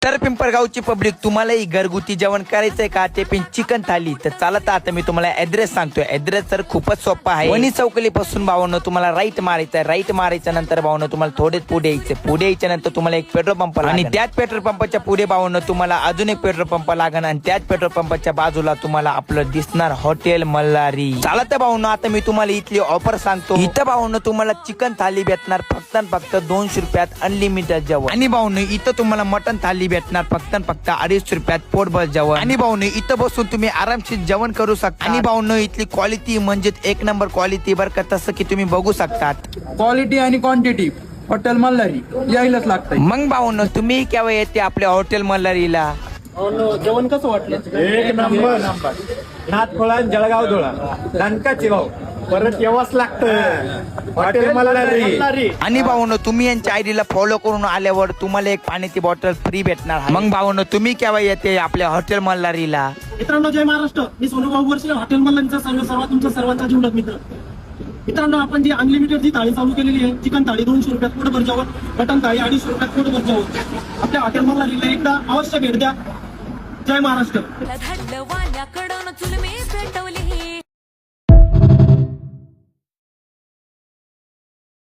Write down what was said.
तर पिंपळगावची पब्लिक, तुम्हालाही घरगुती जेवण करायचंय का, ते पण चिकन थाली, तर चालत आता मी तुम्हाला ऍड्रेस सांगतोय. ऍड्रेस तर खूपच सोपा आहे. वणी चौकली पासून भावनं तुम्हाला राईट मारायचं. राईट मारायच्या नंतर भावनं तुम्हाला थोडेच पुढे यायचं. पुढे यायच्या नंतर तुम्हाला एक पेट्रोल पंप आणि त्याच पेट्रोल पंपाच्या पुढे भावनं तुम्हाला अजून एक पेट्रोल पंप लागण आणि त्याच पेट्रोल पंपाच्या बाजूला तुम्हाला आपलं दिसणार हॉटेल मल्हारी. चालत भावनं आता मी तुम्हाला इथली ऑफर सांगतो. इथं भावनं तुम्हाला चिकन थाली भेटणार फक्त 200 रुपयात अनलिमिटेड जेवण. आणि भावनं इथं तुम्हाला मटन थाली भेटणार फक्त 250 रुपयात पोटभर जेवण. आणि भावनं इथं बसून तुम्ही आरामशीर जेवण करू शकता. आणि भावनं इथली क्वालिटी म्हणजे एक नंबर क्वालिटी बरं का, तसं की तुम्ही बघू शकतात. क्वालिटी आणि क्वांटिटी हॉटेल मल्हारी यायलाच लागतंय. मग भावनं तुम्ही केव्हा येते आपल्या हॉटेल मल्हारीला? जेवण कसं वाटलं? एक नंबर. नाथखोळा जळगाव धुळा दणकाची भाऊ परत येवाच लागतं हॉटेल मल्हारी. आणि भावनं तुम्ही यांच्या आयडीला फॉलो करून आल्यावर तुम्हाला एक पाण्याची बॉटल फ्री भेटणार आहे. मग भावनं तुम्ही केव्हा येते आपल्या हॉटेल मल्हारीला? मित्रांनो, जय महाराष्ट्र. मी सोनू भाऊ वर्षे हॉटेल मल्हारीचा तुमच्या सर्वांचा जीवलग मित्र. मित्रांनो, आपण जी अनलिमिटेड जी थाळी चालू केलेली आहे, चिकन थाळी 200 रुपयात पोटभर जेवण, मटन थाळी 250 रुपयात पोटभर जेवण, आपल्या हॉटेल मल्हारीला एकदा अवश्य भेट द्या. जय महाराष्ट्र. धाडलं वाल्याकडून चुलमी पेटवली